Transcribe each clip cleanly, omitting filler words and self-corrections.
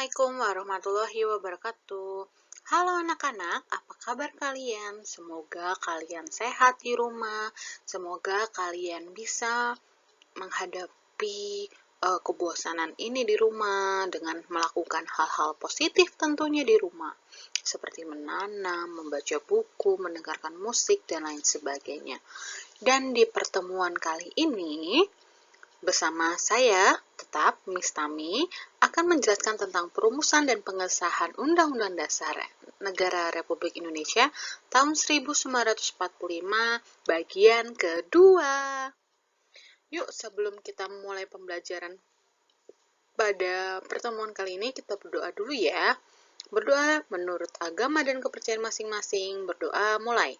Assalamualaikum warahmatullahi wabarakatuh. Halo anak-anak, apa kabar kalian? Semoga kalian sehat di rumah. Semoga kalian bisa menghadapi kebosanan ini di rumah dengan melakukan hal-hal positif tentunya di rumah. Seperti menanam, membaca buku, mendengarkan musik, dan lain sebagainya. Dan di pertemuan kali ini, bersama saya, tetap Miss Tami, akan menjelaskan tentang perumusan dan pengesahan Undang-Undang Dasar Negara Republik Indonesia tahun 1945 bagian kedua. Yuk, sebelum kita mulai pembelajaran pada pertemuan kali ini, kita berdoa dulu ya. Berdoa menurut agama dan kepercayaan masing-masing. Berdoa mulai.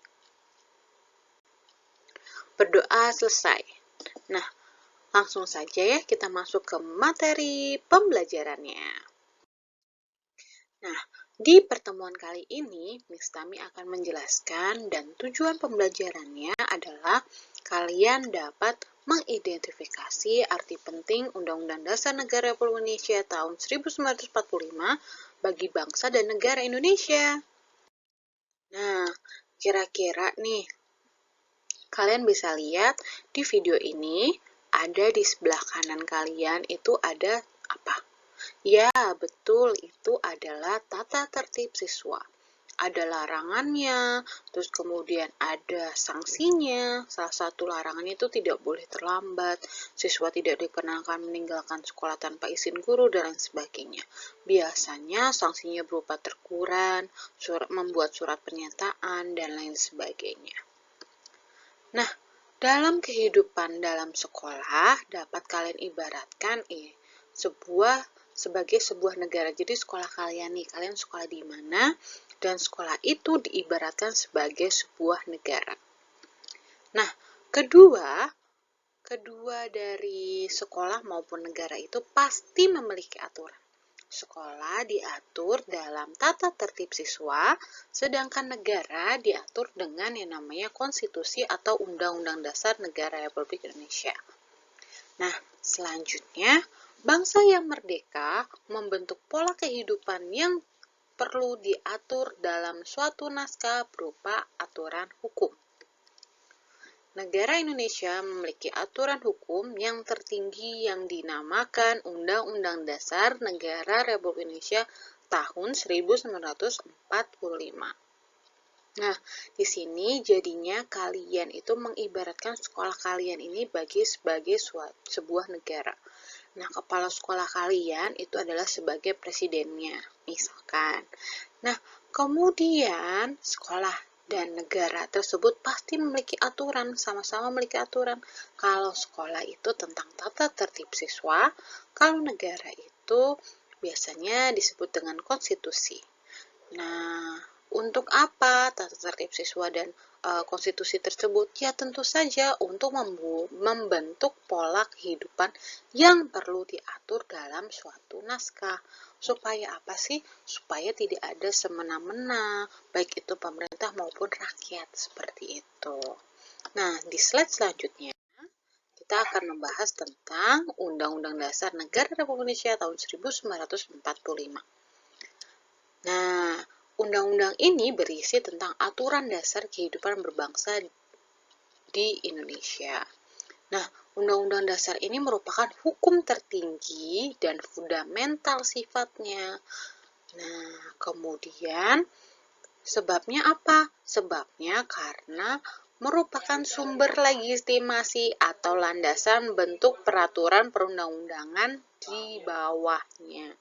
Berdoa selesai. Nah, langsung saja ya kita masuk ke materi pembelajarannya. Nah, di pertemuan kali ini, Miss Tami akan menjelaskan dan tujuan pembelajarannya adalah kalian dapat mengidentifikasi arti penting Undang-Undang Dasar Negara Republik Indonesia tahun 1945 bagi bangsa dan negara Indonesia. Nah, kira-kira nih, kalian bisa lihat di video ini, ada di sebelah kanan kalian itu ada apa? Ya, betul, itu adalah tata tertib siswa. Ada larangannya, terus kemudian ada sanksinya. Salah satu larangannya itu tidak boleh terlambat, siswa tidak diperkenankan meninggalkan sekolah tanpa izin guru, dan lain sebagainya. Biasanya sanksinya berupa teguran, membuat surat pernyataan, dan lain sebagainya. Nah, dalam kehidupan dalam sekolah dapat kalian ibaratkan sebagai sebuah negara. Jadi sekolah kalian nih, kalian sekolah di mana, dan sekolah itu diibaratkan sebagai sebuah negara. Nah, kedua dari sekolah maupun negara itu pasti memiliki aturan. Sekolah diatur dalam tata tertib siswa, sedangkan negara diatur dengan yang namanya konstitusi atau Undang-Undang Dasar Negara Republik Indonesia. Nah, selanjutnya, bangsa yang merdeka membentuk pola kehidupan yang perlu diatur dalam suatu naskah berupa aturan hukum. Negara Indonesia memiliki aturan hukum yang tertinggi yang dinamakan Undang-Undang Dasar Negara Republik Indonesia tahun 1945. Nah, di sini jadinya kalian itu mengibaratkan sekolah kalian ini sebagai sebuah negara. Nah, kepala sekolah kalian itu adalah sebagai presidennya, misalkan. Nah, kemudian sekolah dan negara tersebut pasti memiliki aturan, sama-sama memiliki aturan. Kalau sekolah itu tentang tata tertib siswa, kalau negara itu biasanya disebut dengan konstitusi. Nah, untuk apa tata tertib siswa dan konstitusi tersebut? Ya tentu saja untuk membentuk pola kehidupan yang perlu diatur dalam suatu naskah. Supaya apa sih? Supaya tidak ada semena-mena, baik itu pemerintah maupun rakyat, seperti itu. Nah, di slide selanjutnya, kita akan membahas tentang Undang-Undang Dasar Negara Republik Indonesia tahun 1945. Nah, undang-undang ini berisi tentang aturan dasar kehidupan berbangsa di Indonesia. Nah, undang-undang dasar ini merupakan hukum tertinggi dan fundamental sifatnya. Nah, kemudian sebabnya apa? Sebabnya karena merupakan sumber legitimasi atau landasan bentuk peraturan perundang-undangan di bawahnya.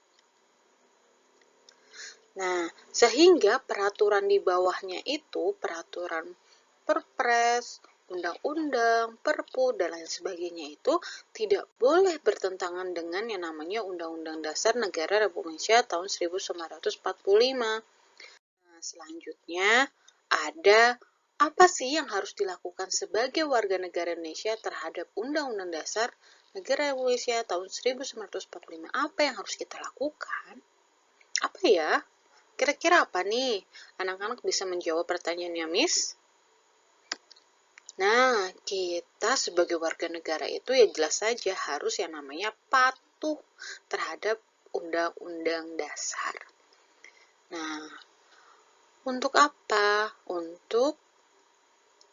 Nah, sehingga peraturan di bawahnya itu peraturan perpres, undang-undang, perpu, dan lain sebagainya itu tidak boleh bertentangan dengan yang namanya Undang-Undang Dasar Negara Republik Indonesia tahun 1945. Nah, selanjutnya ada apa sih yang harus dilakukan sebagai warga negara Indonesia terhadap Undang-Undang Dasar Negara Republik Indonesia tahun 1945? Apa yang harus kita lakukan? Apa ya? Kira-kira apa nih? Anak-anak bisa menjawab pertanyaannya, Miss? Nah, kita sebagai warga negara itu ya jelas saja harus yang namanya patuh terhadap Undang-Undang Dasar. Nah, untuk apa? Untuk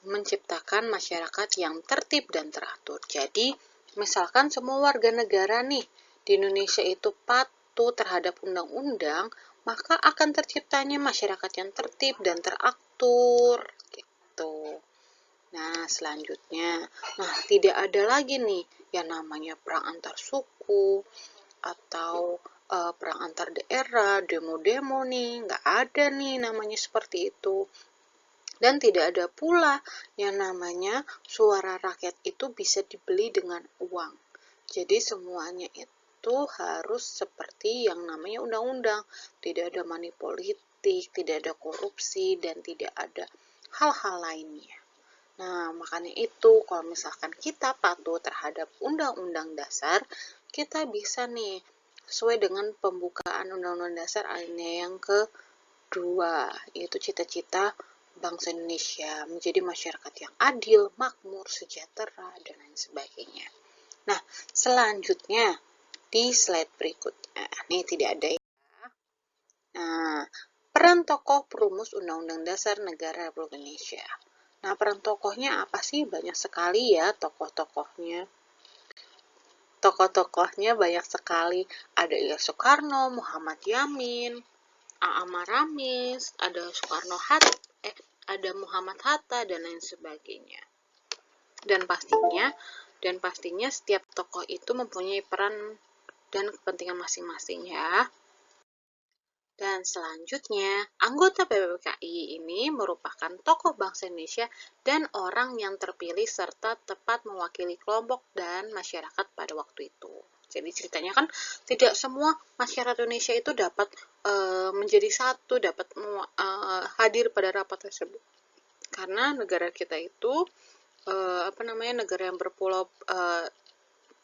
menciptakan masyarakat yang tertib dan teratur. Jadi, misalkan semua warga negara nih di Indonesia itu patuh terhadap undang-undang, maka akan terciptanya masyarakat yang tertib dan teratur gitu. Nah, selanjutnya, tidak ada lagi nih yang namanya perang antar suku atau perang antar daerah, demo-demo nih, nggak ada nih namanya seperti itu. Dan tidak ada pula yang namanya suara rakyat itu bisa dibeli dengan uang. Jadi semuanya itu harus seperti yang namanya undang-undang. Tidak ada money politik, tidak ada korupsi, dan tidak ada hal-hal lainnya. Nah, makanya itu kalau misalkan kita patuh terhadap Undang-Undang Dasar, kita bisa nih sesuai dengan pembukaan Undang-Undang Dasar alinea yang kedua, yaitu cita-cita bangsa Indonesia menjadi masyarakat yang adil, makmur, sejahtera, dan lain sebagainya. Nah, selanjutnya di slide berikutnya, ini tidak ada ya. Nah, peran tokoh perumus Undang-Undang Dasar Negara Republik Indonesia. Nah, peran tokohnya apa sih? Banyak sekali ya tokoh-tokohnya. Tokoh-tokohnya banyak sekali. Ada Ilyas Soekarno, Muhammad Yamin, A.A. Maramis, ada ada Muhammad Hatta, dan lain sebagainya. Dan pastinya setiap tokoh itu mempunyai peran dan kepentingan masing-masing ya. Dan selanjutnya, anggota PPPKI ini merupakan tokoh bangsa Indonesia dan orang yang terpilih serta tepat mewakili kelompok dan masyarakat pada waktu itu. Jadi ceritanya kan tidak semua masyarakat Indonesia itu dapat menjadi satu, dapat hadir pada rapat tersebut. Karena negara kita itu negara yang berpulau,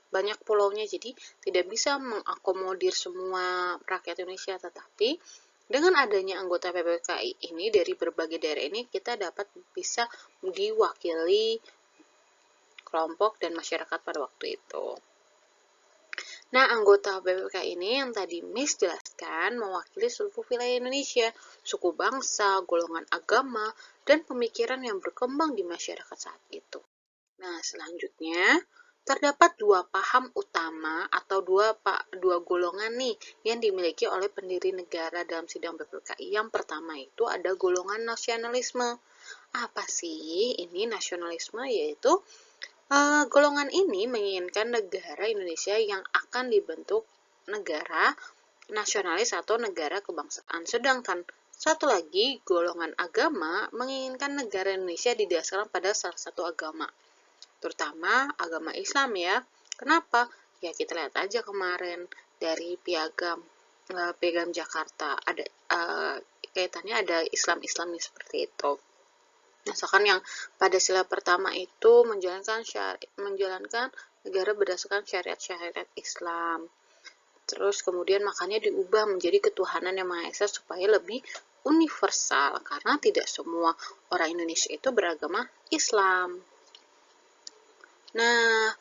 banyak pulaunya, jadi tidak bisa mengakomodir semua rakyat Indonesia. Tetapi dengan adanya anggota PPKI ini dari berbagai daerah ini, kita bisa diwakili kelompok dan masyarakat pada waktu itu. Nah, anggota PPKI ini yang tadi Miss jelaskan mewakili seluruh wilayah Indonesia, suku bangsa, golongan agama, dan pemikiran yang berkembang di masyarakat saat itu. Nah, selanjutnya terdapat dua paham utama atau dua golongan nih yang dimiliki oleh pendiri negara dalam sidang PPKI. Yang pertama itu ada golongan nasionalisme. Apa sih ini nasionalisme? Yaitu golongan ini menginginkan negara Indonesia yang akan dibentuk negara nasionalis atau negara kebangsaan. Sedangkan satu lagi, golongan agama menginginkan negara Indonesia didasarkan pada salah satu agama, terutama agama Islam ya. Kenapa? Ya kita lihat aja kemarin dari piagam Jakarta, ada kaitannya ada Islam-Islamnya seperti itu. Misalkan yang pada sila pertama itu menjalankan negara berdasarkan syariat Islam. Terus kemudian makanya diubah menjadi ketuhanan yang Maha Esa supaya lebih universal, karena tidak semua orang Indonesia itu beragama Islam. Nah,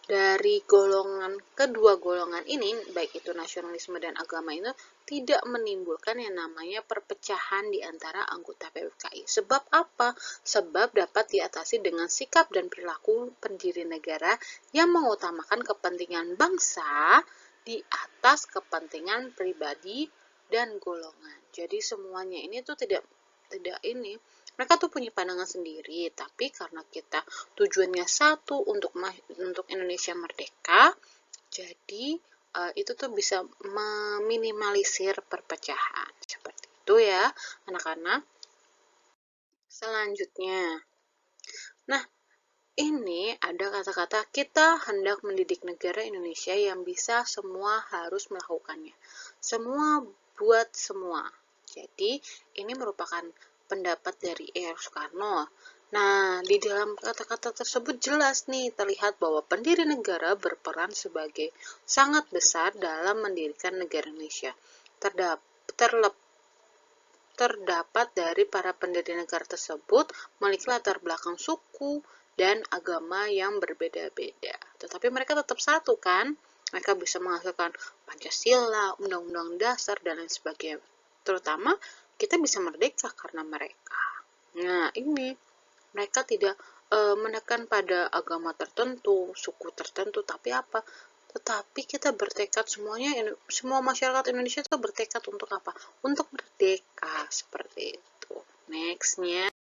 dari kedua golongan ini, baik itu nasionalisme dan agama itu, tidak menimbulkan yang namanya perpecahan di antara anggota PPKI. Sebab apa? Sebab dapat diatasi dengan sikap dan perilaku pendiri negara yang mengutamakan kepentingan bangsa di atas kepentingan pribadi dan golongan. Jadi semuanya ini tuh tidak mereka tuh punya pandangan sendiri, tapi karena kita tujuannya satu untuk Indonesia merdeka, jadi itu tuh bisa meminimalisir perpecahan. Seperti itu ya, anak-anak. Selanjutnya, nah ini ada kata-kata kita hendak mendidik negara Indonesia yang bisa semua harus melakukannya. Semua buat semua. Jadi ini merupakan pendapat dari Ilyas Soekarno. Nah, di dalam kata-kata tersebut jelas nih terlihat bahwa pendiri negara berperan sebagai sangat besar dalam mendirikan negara Indonesia. Terdapat dari para pendiri negara tersebut memiliki latar belakang suku dan agama yang berbeda-beda. Tetapi mereka tetap satu kan? Mereka bisa menghasilkan Pancasila, Undang-Undang Dasar, dan lain sebagainya. Terutama kita bisa merdeka karena mereka. Nah, ini mereka tidak menekan pada agama tertentu, suku tertentu, tapi apa? Tetapi kita bertekad semua masyarakat Indonesia itu bertekad untuk apa? Untuk merdeka, seperti itu. Nextnya.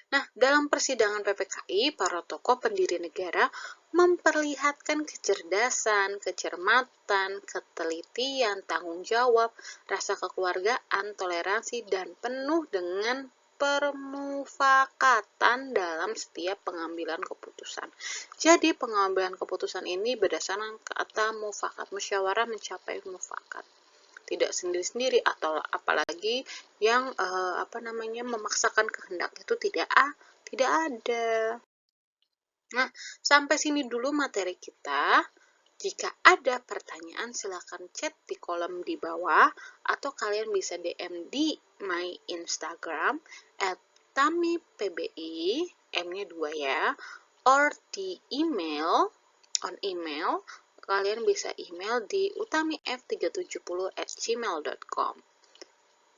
Nah, dalam persidangan PPKI, para tokoh pendiri negara memperlihatkan kecerdasan, kecermatan, ketelitian, tanggung jawab, rasa kekeluargaan, toleransi, dan penuh dengan permufakatan dalam setiap pengambilan keputusan. Jadi, pengambilan keputusan ini berdasarkan kata mufakat, musyawarah mencapai mufakat. Tidak sendiri-sendiri atau apalagi yang memaksakan kehendak itu tidak ada. Nah, sampai sini dulu materi kita. Jika ada pertanyaan silakan chat di kolom di bawah atau kalian bisa DM di my Instagram @tamipbi, M-nya 2 ya, or di on email kalian bisa email di utamif370@gmail.com.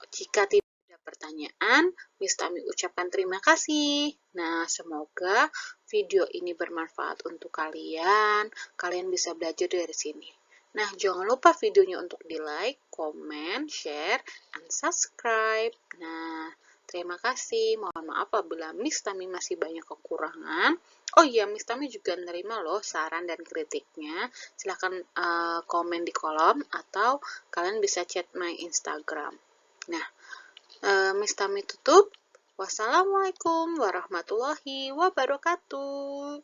Jika tidak ada pertanyaan, Miss Tami ucapkan terima kasih. Nah, semoga video ini bermanfaat untuk kalian. Kalian bisa belajar dari sini. Nah, jangan lupa videonya untuk di-like, comment, share, and subscribe. Nah, terima kasih. Mohon maaf apabila Miss Tami masih banyak kekurangan. Oh iya, Miss Tami juga menerima loh saran dan kritiknya. Silahkan komen di kolom atau kalian bisa chat my Instagram. Nah, Miss Tami tutup. Wassalamualaikum warahmatullahi wabarakatuh.